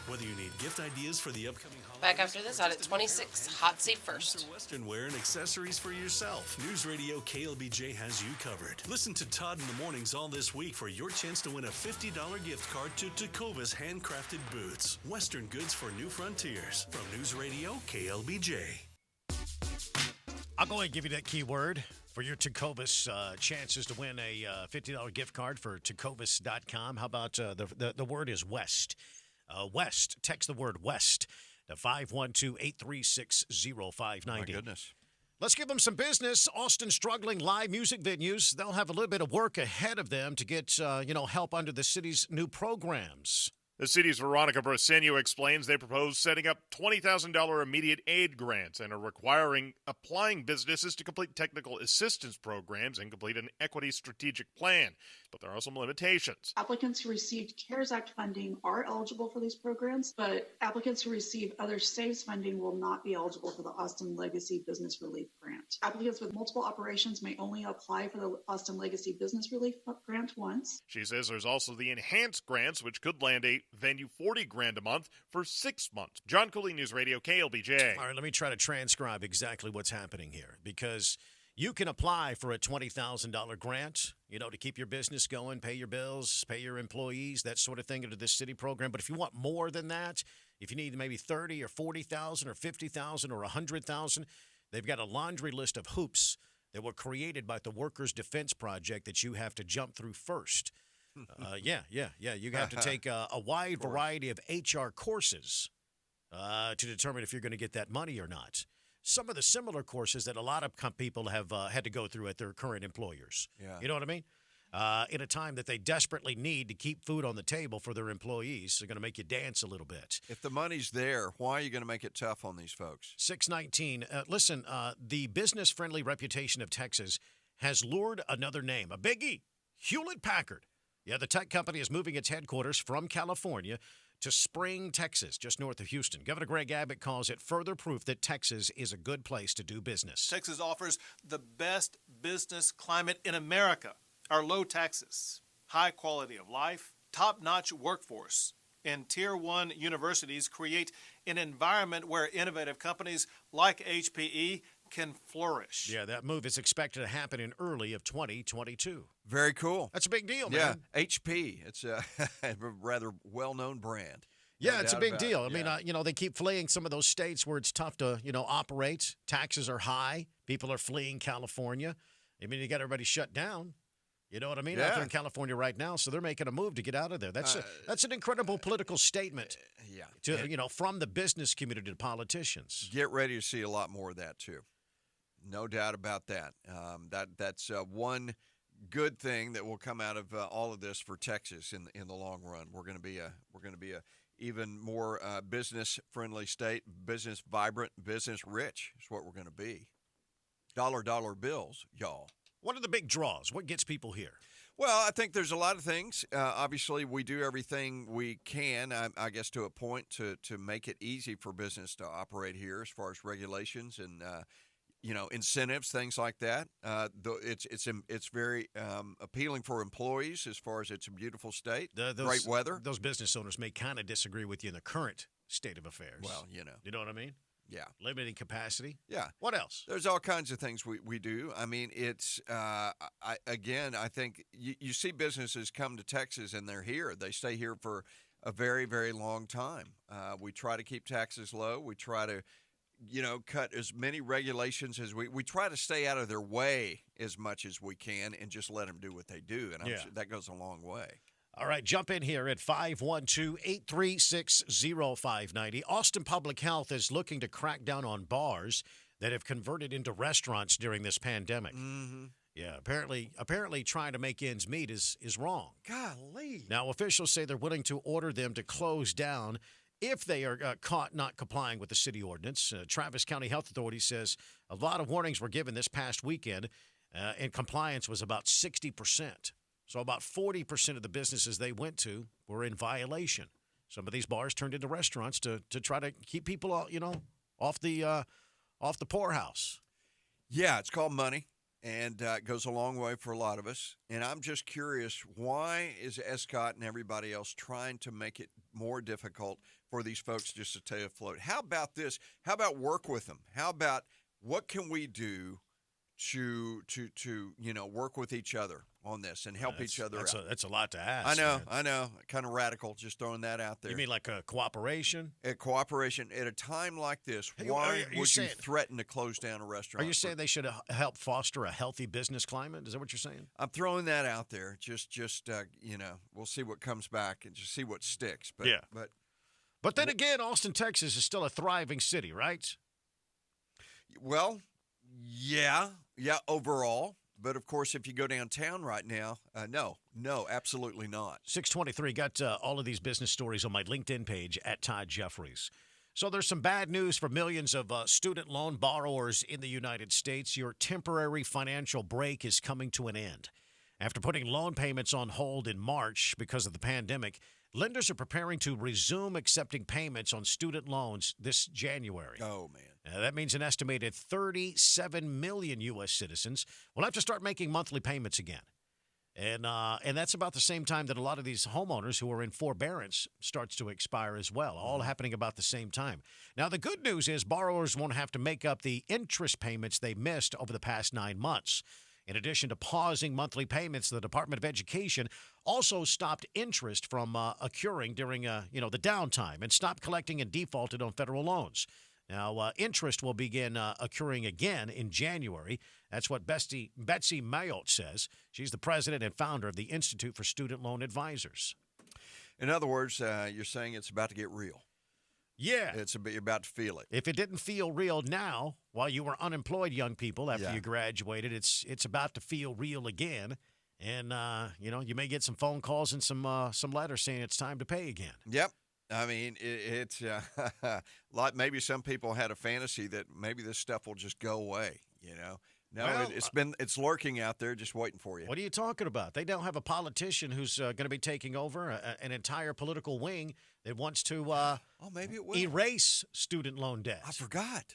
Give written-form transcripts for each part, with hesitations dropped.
Whether you need gift ideas for the upcoming holidays, Back after this out at 26, hot seat first. Western wear and accessories for yourself. News Radio KLBJ has you covered. Listen to Todd in the mornings all this week for your chance to win a $50 gift card to Tacovas handcrafted boots. Western goods for new frontiers. From News Radio KLBJ. I'll go ahead and give you that keyword for your Tacovas chances to win a $50 gift card for tacovas.com. How about the word is West? West. Text the word West to 512-836-0590. My goodness. Let's give them some business. Austin struggling live music venues. They'll have a little bit of work ahead of them to get help under the city's new programs. The city's Veronica Brasenio explains they propose setting up $20,000 immediate aid grants and are requiring applying businesses to complete technical assistance programs and complete an equity strategic plan. But there are some limitations. Applicants who received CARES Act funding are eligible for these programs, but applicants who receive other SAVES funding will not be eligible for the Austin Legacy Business Relief Grant. Applicants with multiple operations may only apply for the Austin Legacy Business Relief Grant once. She says there's also the enhanced grants, which could land a venue $40,000 a month for 6 months. John Cooley, News Radio, KLBJ. All right, let me try to transcribe exactly what's happening here, because you can apply for a $20,000 grant, to keep your business going, pay your bills, pay your employees, that sort of thing into this city program. But if you want more than that, if you need maybe 30 or 40,000 or 50,000 or 100,000, they've got a laundry list of hoops that were created by the Workers' Defense Project that you have to jump through first. You have to take a wide variety of HR courses to determine if you're going to get that money or not. Some of the similar courses that a lot of people have had to go through at their current employers. Yeah. You know what I mean? In a time that they desperately need to keep food on the table for their employees, they're going to make you dance a little bit. If the money's there, why are you going to make it tough on these folks? 619. Listen, the business-friendly reputation of Texas has lured another name, a biggie, Hewlett-Packard. Yeah, the tech company is moving its headquarters from California to Spring, Texas, just north of Houston. Governor Greg Abbott calls it further proof that Texas is a good place to do business. Texas offers the best business climate in America. Our low taxes, high quality of life, top-notch workforce, and Tier 1 universities create an environment where innovative companies like HPE can flourish. Yeah, that move is expected to happen in early of 2022. Very cool. That's a big deal, man. Yeah, HP. It's a rather well-known brand. Yeah, it's a big deal. I mean, they keep fleeing some of those states where it's tough to, operate. Taxes are high. People are fleeing California. I mean, you got everybody shut down. You know what I mean? Yeah. Out there in California right now, so they're making a move to get out of there. That's an incredible political statement. From the business community to politicians. Get ready to see a lot more of that too. No doubt about that. That's one good thing that will come out of all of this for Texas in the long run. We're going to be a even more business friendly state, business vibrant, business rich is what we're going to be. Dollar bills, y'all. What are the big draws? What gets people here? Well, I think there's a lot of things. Obviously, we do everything we can, I guess, to a point to make it easy for business to operate here as far as regulations and incentives, things like that. It's very appealing for employees as far as it's a beautiful state, great weather. Those business owners may kind of disagree with you in the current state of affairs. Well, you know what I mean? Yeah. Limiting capacity. Yeah. What else? There's all kinds of things we do. I mean, it's I think you see businesses come to Texas and they're here. They stay here for a very, very long time. We try to keep taxes low. We try to cut as many regulations as we try to stay out of their way as much as we can and just let them do what they do. And I'm sure that goes a long way. All right, jump in here at 512-836-0590. Austin Public Health is looking to crack down on bars that have converted into restaurants during this pandemic. Mm-hmm. Yeah, apparently trying to make ends meet is wrong. Golly. Now, officials say they're willing to order them to close down if they are caught not complying with the city ordinance. Travis County Health Authority says a lot of warnings were given this past weekend, and compliance was about 60%. So about 40% of the businesses they went to were in violation. Some of these bars turned into restaurants to try to keep people, off the poorhouse. Yeah, it's called money. and it goes a long way for a lot of us. And I'm just curious, why is Escott and everybody else trying to make it more difficult for these folks just to stay afloat? How about this? How about work with them? How about what can we do to work with each other on this and help each other out? That's a lot to ask. I know. Kind of radical, just throwing that out there. You mean like a cooperation? A cooperation at a time like this. Why would you threaten to close down a restaurant? Are you saying they should help foster a healthy business climate? Is that what you're saying? I'm throwing that out there. Just we'll see what comes back and just see what sticks. But, yeah. But then again, Austin, Texas is still a thriving city, right? Well, yeah, overall. But, of course, if you go downtown right now, no, absolutely not. 623, got all of these business stories on my LinkedIn page at Todd Jeffries. So there's some bad news for millions of student loan borrowers in the United States. Your temporary financial break is coming to an end. After putting loan payments on hold in March because of the pandemic, lenders are preparing to resume accepting payments on student loans this January. Oh, man. That means an estimated 37 million U.S. citizens will have to start making monthly payments again. And that's about the same time that a lot of these homeowners who are in forbearance starts to expire as well, all happening about the same time. Now, the good news is borrowers won't have to make up the interest payments they missed over the past 9 months. In addition to pausing monthly payments, the Department of Education also stopped interest from occurring during the downtime and stopped collecting and defaulted on federal loans. Now, interest will begin occurring again in January. That's what Betsy Mayotte says. She's the president and founder of the Institute for Student Loan Advisors. In other words, you're saying it's about to get real. Yeah. You're about to feel it. If it didn't feel real now, while you were unemployed young people after you graduated, it's about to feel real again. And, you may get some phone calls and some letters saying it's time to pay again. Yep. I mean, it's like maybe some people had a fantasy that maybe this stuff will just go away, No, well, it's lurking out there just waiting for you. What are you talking about? They don't have a politician who's going to be taking over an entire political wing that wants to maybe it will. Erase student loan debt. I forgot.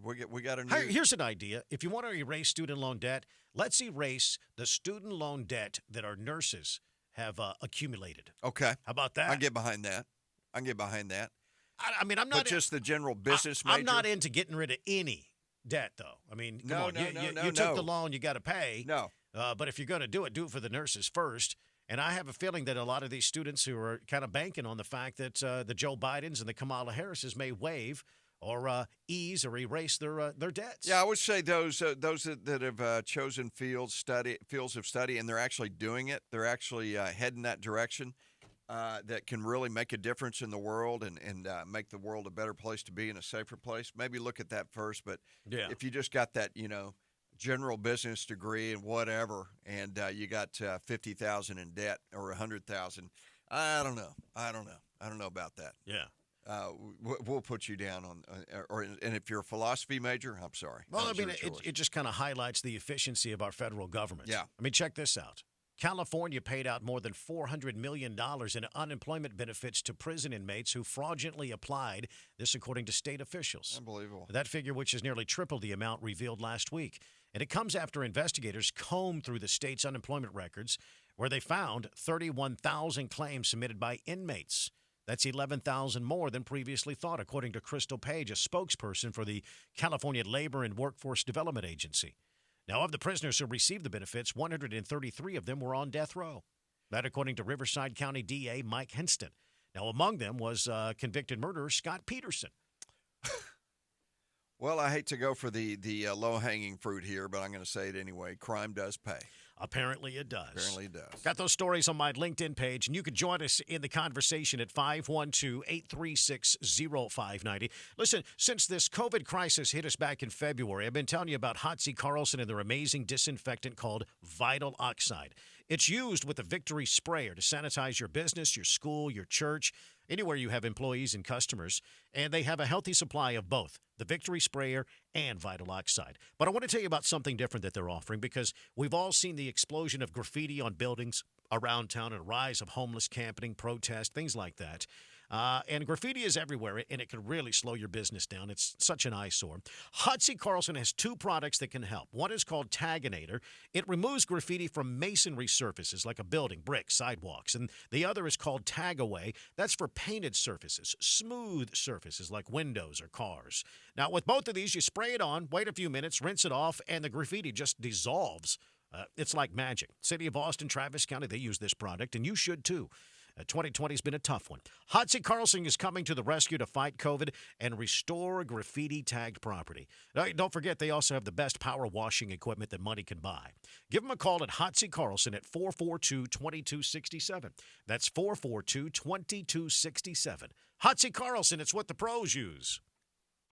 We got a new. Here's an idea. If you want to erase student loan debt, let's erase the student loan debt that our nurses have accumulated. Okay. How about that? I can get behind that. I mean, I'm not. But just the general business major. I'm not into getting rid of any debt, though. I mean, come on. You took the loan, you got to pay. No. But if you're going to do it for the nurses first. And I have a feeling that a lot of these students who are kind of banking on the fact that the Joe Bidens and the Kamala Harrises may waive or ease or erase their debts. Yeah, I would say those that have chosen fields of study, and they're actually doing it. They're actually heading that direction. That can really make a difference in the world and make the world a better place to be and a safer place. Maybe look at that first. But if you just got that, general business degree and whatever, and you got $50,000 in debt or $100,000, I don't know about that. Yeah. We'll put you down on, and if you're a philosophy major, I'm sorry. Well, I mean, it just kind of highlights the efficiency of our federal government. Yeah. I mean, check this out. California paid out more than $400 million in unemployment benefits to prison inmates who fraudulently applied, this according to state officials. Unbelievable. That figure, which has nearly tripled the amount revealed last week. And it comes after investigators combed through the state's unemployment records, where they found 31,000 claims submitted by inmates. That's 11,000 more than previously thought, according to Crystal Page, a spokesperson for the California Labor and Workforce Development Agency. Now, of the prisoners who received the benefits, 133 of them were on death row. That according to Riverside County DA Mike Henston. Now, among them was convicted murderer Scott Peterson. Well, I hate to go for the low-hanging fruit here, but I'm going to say it anyway. Crime does pay. Apparently it does. Apparently it does. Got those stories on my LinkedIn page, and you can join us in the conversation at 512-836-0590. Listen, since this COVID crisis hit us back in February, I've been telling you about Hotsy Carlson and their amazing disinfectant called Vital Oxide. It's used with the Victory sprayer to sanitize your business, your school, your church, anywhere you have employees and customers, and they have a healthy supply of both the Victory sprayer and Vital Oxide. But I want to tell you about something different that they're offering, because we've all seen the explosion of graffiti on buildings around town and a rise of homeless camping, protest, things like that. And graffiti is everywhere, and it can really slow your business down. It's such an eyesore. Hutsy Carlson has two products that can help. One is called Taganator. It removes graffiti from masonry surfaces like a building, bricks, sidewalks. And the other is called Tag Away. That's for painted surfaces, smooth surfaces like windows or cars. Now, with both of these, you spray it on, wait a few minutes, rinse it off, and the graffiti just dissolves. It's like magic. City of Austin, Travis County, they use this product, and you should too. 2020 has been a tough one. Hutsy Carlson is coming to the rescue to fight COVID and restore graffiti-tagged property. Don't forget, they also have the best power washing equipment that money can buy. Give them a call at Hutsy Carlson at 442-2267. That's 442-2267. Hutsy Carlson, it's what the pros use.